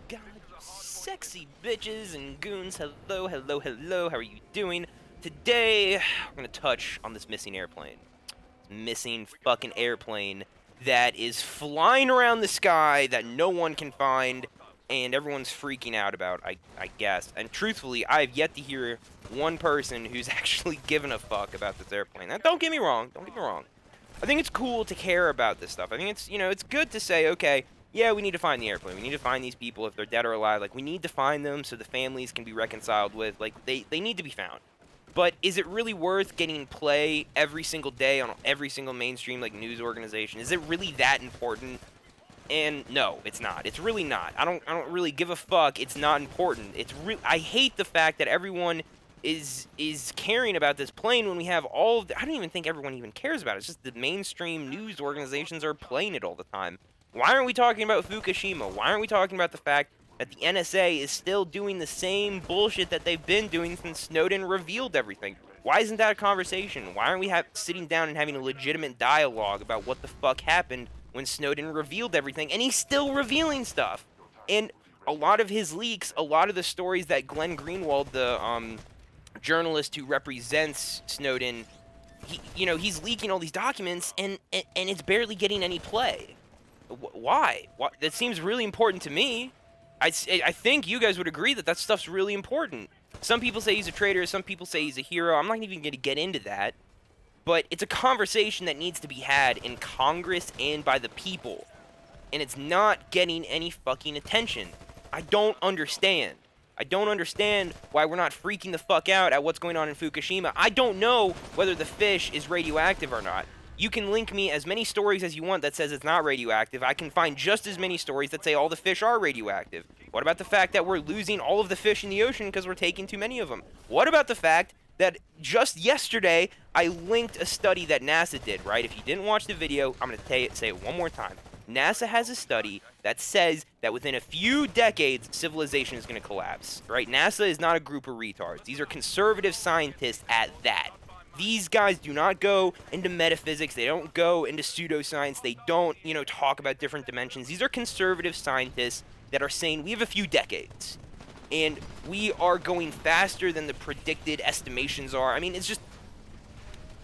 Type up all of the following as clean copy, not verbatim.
God, sexy bitches and goons, hello, hello, hello, how are you doing? Today, we're gonna touch on this missing airplane. This missing fucking airplane that is flying around the sky that no one can find, and everyone's freaking out about, I guess. And truthfully, I have yet to hear one person who's actually given a fuck about this airplane. Now, don't get me wrong, I think it's cool to care about this stuff. I think it's, it's good to say, okay, yeah, we need to find the airplane. We need to find these people if they're dead or alive. Like, we need to find them so the families can be reconciled with. Like, they need to be found. But is it really worth getting play every single day on every single mainstream, like, news organization? Is it really that important? And no, it's not. It's really not. I don't really give a fuck. It's not important. I hate the fact that everyone is caring about this plane when we have all of the, I don't even think everyone even cares about it. It's just the mainstream news organizations are playing it all the time. Why aren't we talking about Fukushima? Why aren't we talking about the fact that the NSA is still doing the same bullshit that they've been doing since Snowden revealed everything? Why isn't that a conversation? Why aren't we sitting down and having a legitimate dialogue about what the fuck happened when Snowden revealed everything? And he's still revealing stuff. And a lot of his leaks, a lot of the stories that Glenn Greenwald, the journalist who represents Snowden, he's leaking all these documents, and it's barely getting any play. Why? That seems really important to me. I think you guys would agree that stuff's really important. Some people say he's a traitor, some people say he's a hero. I'm not even going to get into that. But it's a conversation that needs to be had in Congress and by the people. And it's not getting any fucking attention. I don't understand. I don't understand why we're not freaking the fuck out at what's going on in Fukushima. I don't know whether the fish is radioactive or not. You can link me as many stories as you want that says it's not radioactive. I can find just as many stories that say all the fish are radioactive. What about the fact that we're losing all of the fish in the ocean because we're taking too many of them? What about the fact that just yesterday I linked a study that NASA did, right? If you didn't watch the video, I'm going to say it one more time. NASA has a study that says that within a few decades, civilization is going to collapse, right? NASA is not a group of retards. These are conservative scientists at that. These guys do not go into metaphysics. They don't go into pseudoscience. They don't, talk about different dimensions. These are conservative scientists that are saying we have a few decades, and we are going faster than the predicted estimations are. I mean, it's just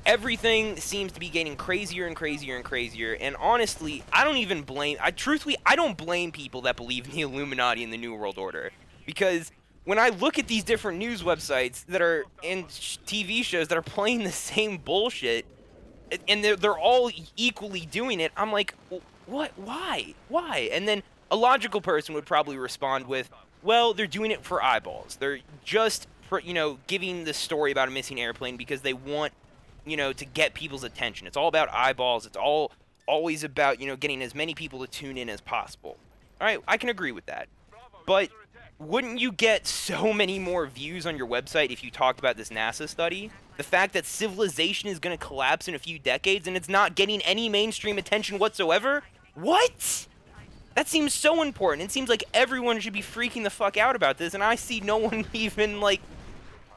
everything seems to be getting crazier and crazier and crazier. And honestly, I don't blame people that believe in the Illuminati and the New World Order, because when I look at these different news websites that are and TV shows that are playing the same bullshit, and they're all equally doing it, I'm like, what? Why? And then a logical person would probably respond with, well, they're doing it for eyeballs. They're just, giving the story about a missing airplane because they want, to get people's attention. It's all about eyeballs. It's always about, getting as many people to tune in as possible. All right, I can agree with that. But wouldn't you get so many more views on your website if you talked about this NASA study? The fact that civilization is going to collapse in a few decades and it's not getting any mainstream attention whatsoever? What? That seems so important. It seems like everyone should be freaking the fuck out about this, and I see no one even,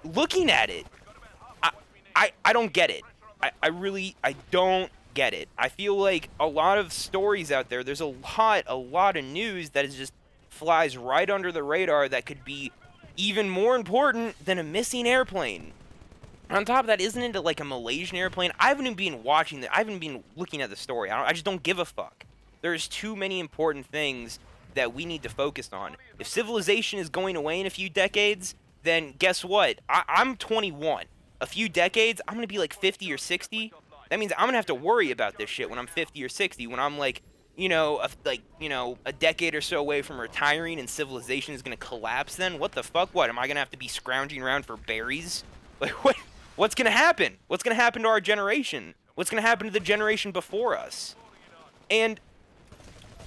looking at it. I don't get it. I don't get it. I feel like a lot of stories out there's a lot of news that is just flies right under the radar that could be even more important than a missing airplane. On top of that, isn't it like a Malaysian airplane? I haven't been looking at the story. I just don't give a fuck. There's too many important things that we need to focus on. If civilization is going away in a few decades, then guess what? I'm 21. A few decades, I'm going to be like 50 or 60. That means I'm going to have to worry about this shit when I'm 50 or 60, when I'm a decade or so away from retiring and civilization is going to collapse then? What the fuck? What? Am I going to have to be scrounging around for berries? What's going to happen? What's going to happen to our generation? What's going to happen to the generation before us? And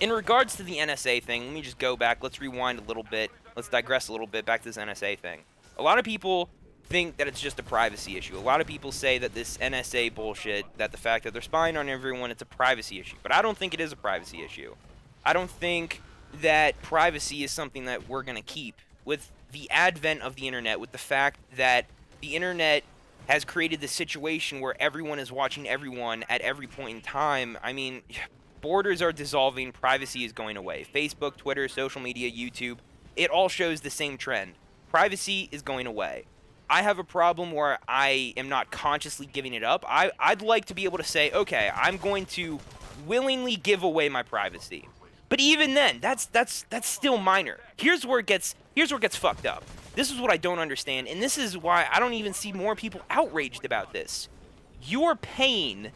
in regards to the NSA thing, let me just go back. Let's rewind a little bit. Let's digress a little bit back to this NSA thing. A lot of people think that it's just a privacy issue. A lot of people say that this NSA bullshit, that the fact that they're spying on everyone, it's a privacy issue. But I don't think it is a privacy issue. I don't think that privacy is something that we're going to keep. With the advent of the internet, with the fact that the internet has created this situation where everyone is watching everyone at every point in time. I mean, borders are dissolving, privacy is going away. Facebook, Twitter, social media, YouTube, it all shows the same trend. Privacy is going away. I have a problem where I am not consciously giving it up. I'd like to be able to say, okay, I'm going to willingly give away my privacy. But even then, that's still minor. Here's where it gets fucked up. This is what I don't understand, and this is why I don't even see more people outraged about this. You're paying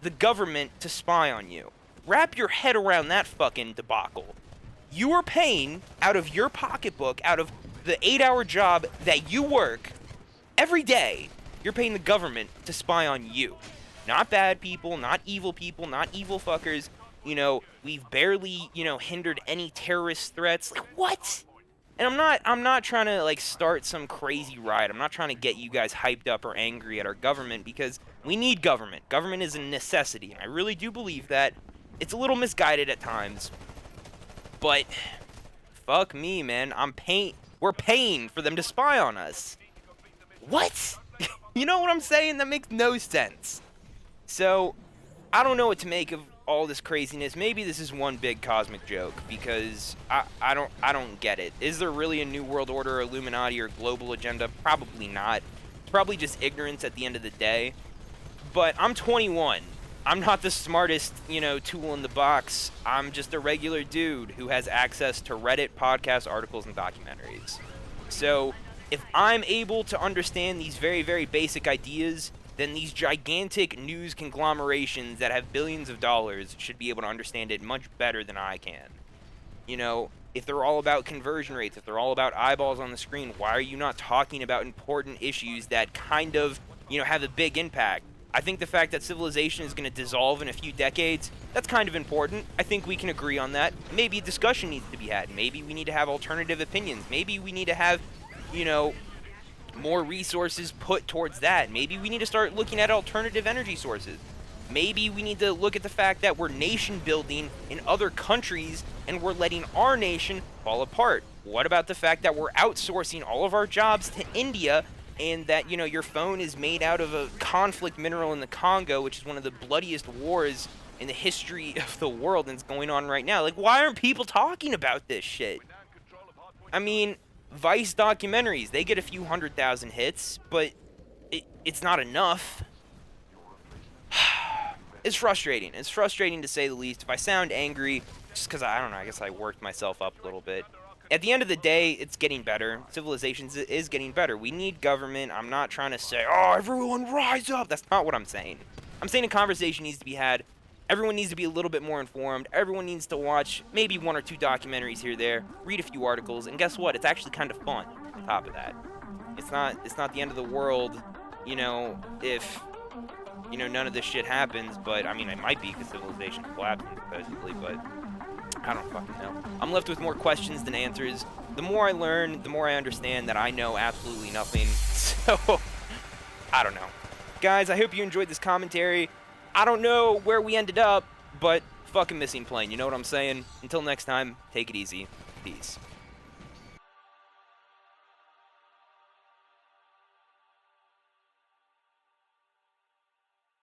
the government to spy on you. Wrap your head around that fucking debacle. You are paying out of your pocketbook, out of the 8-hour job that you work every day, you're paying the government to spy on you. Not bad people, not evil fuckers. You know, we've barely, hindered any terrorist threats. Like, what? And I'm not trying to, like, start some crazy riot. I'm not trying to get you guys hyped up or angry at our government, because we need government. Government is a necessity, and I really do believe that. It's a little misguided at times. But, fuck me, man. We're paying for them to spy on us. What? You know what I'm saying? That makes no sense. So, I don't know what to make of all this craziness. Maybe this is one big cosmic joke, because I don't get it. Is there really a new world order, Illuminati, or global agenda? Probably not. It's probably just ignorance at the end of the day. But I'm 21. I'm not the smartest, tool in the box. I'm just a regular dude who has access to Reddit, podcasts, articles, and documentaries. So, if I'm able to understand these very, very basic ideas, then these gigantic news conglomerations that have billions of dollars should be able to understand it much better than I can. If they're all about conversion rates, if they're all about eyeballs on the screen, why are you not talking about important issues that kind of, have a big impact? I think the fact that civilization is going to dissolve in a few decades, that's kind of important. I think we can agree on that. Maybe a discussion needs to be had. Maybe we need to have alternative opinions. Maybe we need to have, more resources put towards that. Maybe we need to start looking at alternative energy sources. Maybe we need to look at the fact that we're nation building in other countries and we're letting our nation fall apart. What about the fact that we're outsourcing all of our jobs to India, and that, your phone is made out of a conflict mineral in the Congo, which is one of the bloodiest wars in the history of the world, and it's going on right now? Like, why aren't people talking about this shit? I mean, Vice documentaries, they get a few 100,000 hits, but it's not enough. It's frustrating. It's frustrating to say the least. If I sound angry, just because, I don't know, I guess I worked myself up a little bit. At the end of the day, it's getting better. Civilization is getting better. We need government. I'm not trying to say, oh, everyone rise up. That's not what I'm saying. I'm saying a conversation needs to be had. Everyone needs to be a little bit more informed. Everyone needs to watch maybe 1 or 2 documentaries here or there, read a few articles, and guess what? It's actually kind of fun on top of that. It's not the end of the world, if, none of this shit happens, but, I mean, it might be because civilization collapsing supposedly, but I don't fucking know. I'm left with more questions than answers. The more I learn, the more I understand that I know absolutely nothing, so, I don't know. Guys, I hope you enjoyed this commentary. I don't know where we ended up, but fucking missing plane, you know what I'm saying? Until next time, take it easy. Peace.